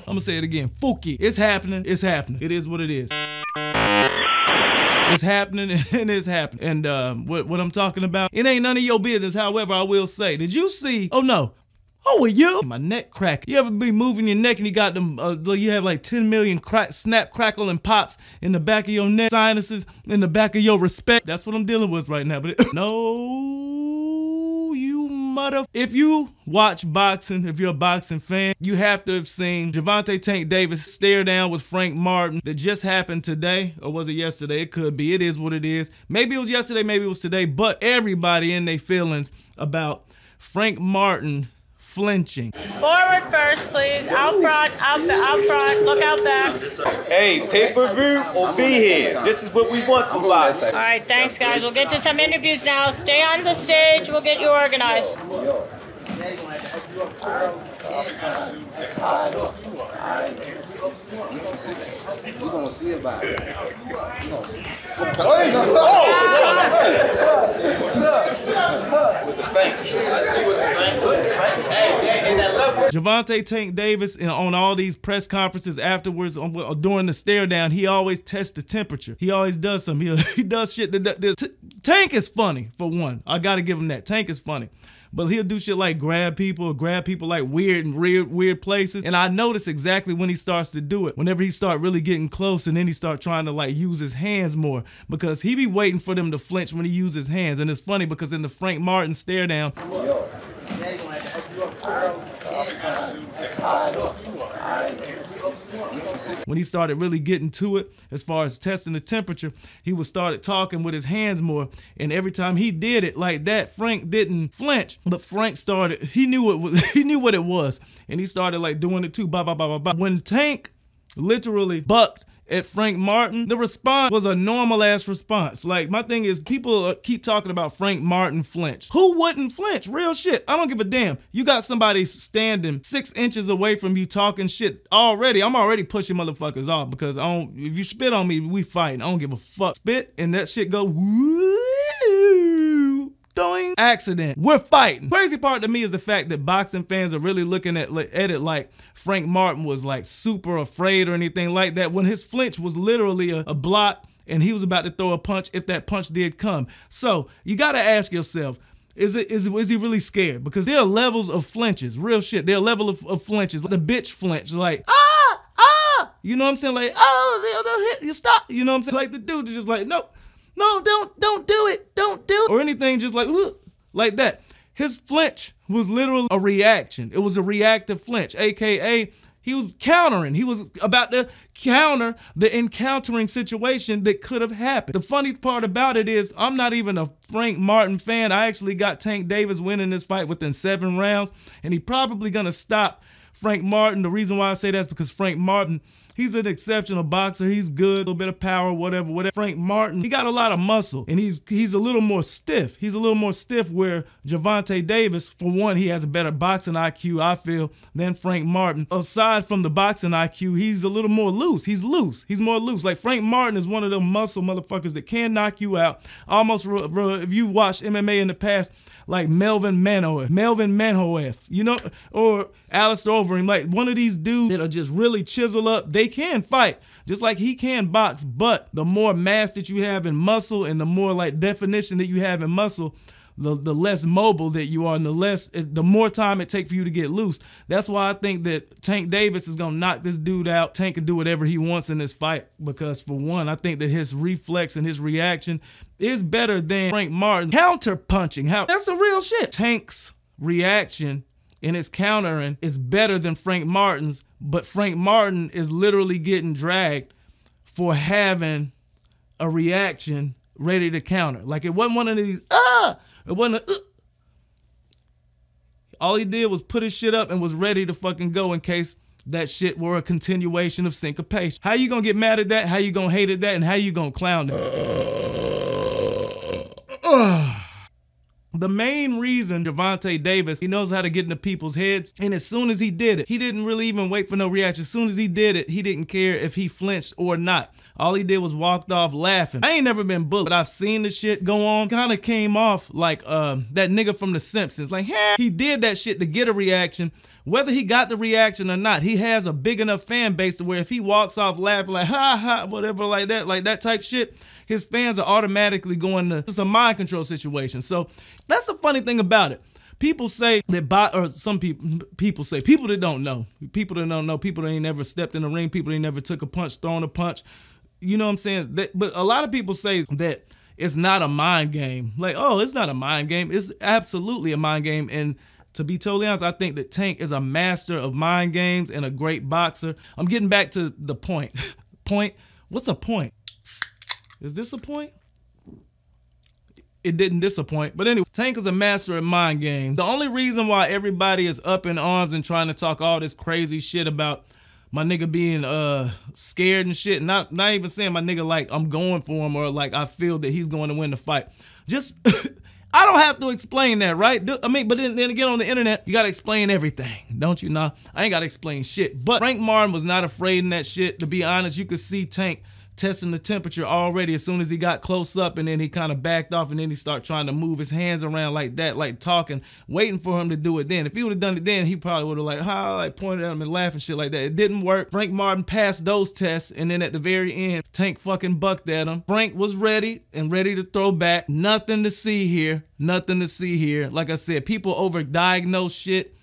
I'm gonna say it again. Fuki. It's happening. It's happening. It is what it is. It's happening and it's happening. And what I'm talking about, it ain't none of your business. However, I will say, did you see? Oh no. Oh, you? My neck crack. You ever be moving your neck and you got them, you have like 10 million snap, crackle, and pops in the back of your neck, sinuses in the back of your respect. That's what I'm dealing with right now. But no, you mother. If you watch boxing, if you're a boxing fan, you have to have seen Gervonta Tank Davis stare down with Frank Martin that just happened today, or was it yesterday? It could be. It is what it is. Maybe it was yesterday, maybe it was today, but everybody in their feelings about Frank Martin flinching. Forward first, please. Out front, out front. Look out back. Hey, pay-per-view or be here. This is what we want from boxing. All right, thanks, guys. We'll get to some interviews now. Stay on the stage. We'll get you organized. We're gonna see about it. With the bank. I see with the bank. Hey, in that level. Gervonta Tank Davis, on all these press conferences afterwards, during the stare down, he always tests the temperature. He always does something. He does shit that Tank is funny, for one. I gotta give him that. Tank is funny. But he'll do shit like grab people like weird places. And I notice exactly when he starts to do it. Whenever he start really getting close and then he start trying to like use his hands more. Because he be waiting for them to flinch when he uses his hands. And it's funny because in the Frank Martin stare down, when he started really getting to it, as far as testing the temperature, he would started talking with his hands more. And every time he did it like that, Frank didn't flinch, but Frank started, he knew what it was. And he started like doing it too, bah, bah, bah, bah, bah. When Tank literally bucked at Frank Martin, the response was a normal ass response. Like, my thing is, people keep talking about Frank Martin flinch. Who wouldn't flinch? Real shit. I don't give a damn. You got somebody standing 6 inches away from you talking shit already. I'm already pushing motherfuckers off because if you spit on me, we fighting. I don't give a fuck. Spit and that shit go woo. Doing accident. We're fighting. Crazy part to me is the fact that boxing fans are really looking at it like Frank Martin was like super afraid or anything like that, when his flinch was literally a block and he was about to throw a punch if that punch did come. So you got to ask yourself, is he really scared? Because there are levels of flinches, real shit. There are levels of flinches, the bitch flinch, like you know what I'm saying? Like, oh, you stop. You know what I'm saying? Like the dude is just like, no, don't do it. Don't do it. Or anything just like that. His flinch was literally a reaction. It was a reactive flinch, AKA he was countering. He was about to counter the encountering situation that could have happened. The funny part about it is I'm not even a Frank Martin fan. I actually got Tank Davis winning this fight within 7 rounds, and he probably gonna stop Frank Martin. The reason why I say that is because Frank Martin, he's an exceptional boxer. He's good, a little bit of power, whatever. Frank Martin, he got a lot of muscle, and he's a little more stiff. He's a little more stiff, where Gervonta Davis, for one, he has a better boxing IQ, I feel, than Frank Martin. Aside from the boxing IQ, he's a little more loose. He's loose. He's more loose. Like, Frank Martin is one of them muscle motherfuckers that can knock you out. Almost, if you watched MMA in the past, like Melvin Manhoef, you know, or Alistair Overeem, like one of these dudes that are just really chisel up. They can fight, just like he can box, but the more mass that you have in muscle and the more like definition that you have in muscle, the less mobile that you are, and the more time it takes for you to get loose. That's why I think that Tank Davis is gonna knock this dude out. Tank can do whatever he wants in this fight, because for one, I think that his reflex and his reaction is better than Frank Martin counter punching. That's the real shit. Tank's reaction and his countering is better than Frank Martin's, but Frank Martin is literally getting dragged for having a reaction ready to counter. Like, it wasn't one of these, it wasn't all he did was put his shit up and was ready to fucking go in case that shit were a continuation of syncopation. How you gonna get mad at that? How you gonna hate at that? And how you gonna clown that? The main reason Gervonta Davis, he knows how to get into people's heads, and as soon as he did it, he didn't really even wait for no reaction. As soon as he did it, he didn't care if he flinched or not. All he did was walked off laughing. I ain't never been bullied, but I've seen the shit go on. Kind of came off like that nigga from The Simpsons. Like, he did that shit to get a reaction, whether he got the reaction or not, he has a big enough fan base to where if he walks off laughing like ha ha whatever like that type shit, his fans are automatically going to, it's a mind control situation. So that's the funny thing about it. People say that some people say, people that don't know, people that ain't never stepped in the ring, people that ain't never took a punch, thrown a punch, you know what I'm saying? But a lot of people say that it's not a mind game. Like, oh, it's not a mind game. It's absolutely a mind game. And to be totally honest, I think that Tank is a master of mind games and a great boxer. I'm getting back to the point. Point? What's a point? Is this a point? It didn't disappoint. But anyway, Tank is a master at mind games. The only reason why everybody is up in arms and trying to talk all this crazy shit about my nigga being scared and shit, not even saying my nigga like I'm going for him or like I feel that he's going to win the fight. Just I don't have to explain that, right? I mean, but then again, on the internet, you gotta explain everything, don't you? Nah, I ain't gotta explain shit. But Frank Martin was not afraid in that shit. To be honest, you could see Tank testing the temperature already as soon as he got close up, and then he kind of backed off, and then he started trying to move his hands around like that, like talking, waiting for him to do it then. If he would have done it then, he probably would have like pointed at him and laughed and shit like that. It didn't work. Frank Martin passed those tests, and then at the very end, Tank fucking bucked at him. Frank was ready to throw back. Nothing to see here. Nothing to see here. Like I said, people overdiagnose shit,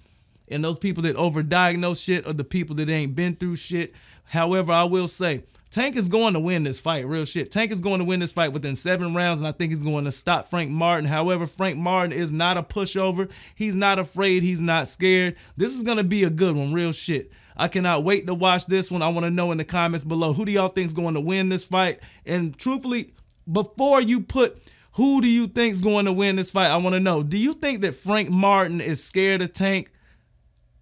and those people that overdiagnose shit are the people that ain't been through shit. However, I will say, Tank is going to win this fight, real shit. Tank is going to win this fight within 7 rounds, and I think he's going to stop Frank Martin. However, Frank Martin is not a pushover. He's not afraid. He's not scared. This is going to be a good one, real shit. I cannot wait to watch this one. I want to know in the comments below, who do y'all think is going to win this fight? And truthfully, before you put who do you think is going to win this fight, I want to know, do you think that Frank Martin is scared of Tank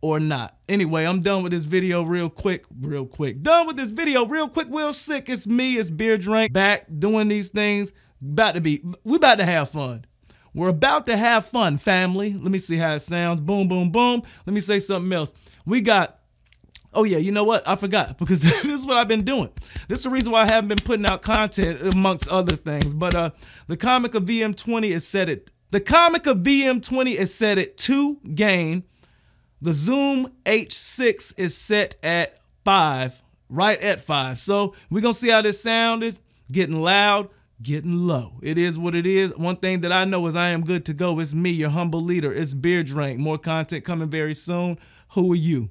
or not? Anyway, I'm done with this video real quick. Done with this video real quick, real sick. It's me, ItsBeerDrank, back doing these things. We about to have fun. We're about to have fun, family. Let me see how it sounds. Boom, boom, boom. Let me say something else. We got, oh yeah, you know what? I forgot, because this is what I've been doing. This is the reason why I haven't been putting out content amongst other things. But the comic of VM20 is set at 2 gain. The Zoom H6 is set at 5, right at 5. So we're going to see how this sounded. Getting loud, getting low. It is what it is. One thing that I know is I am good to go. It's me, your humble leader. ItsBeerDrank. More content coming very soon. Who are you?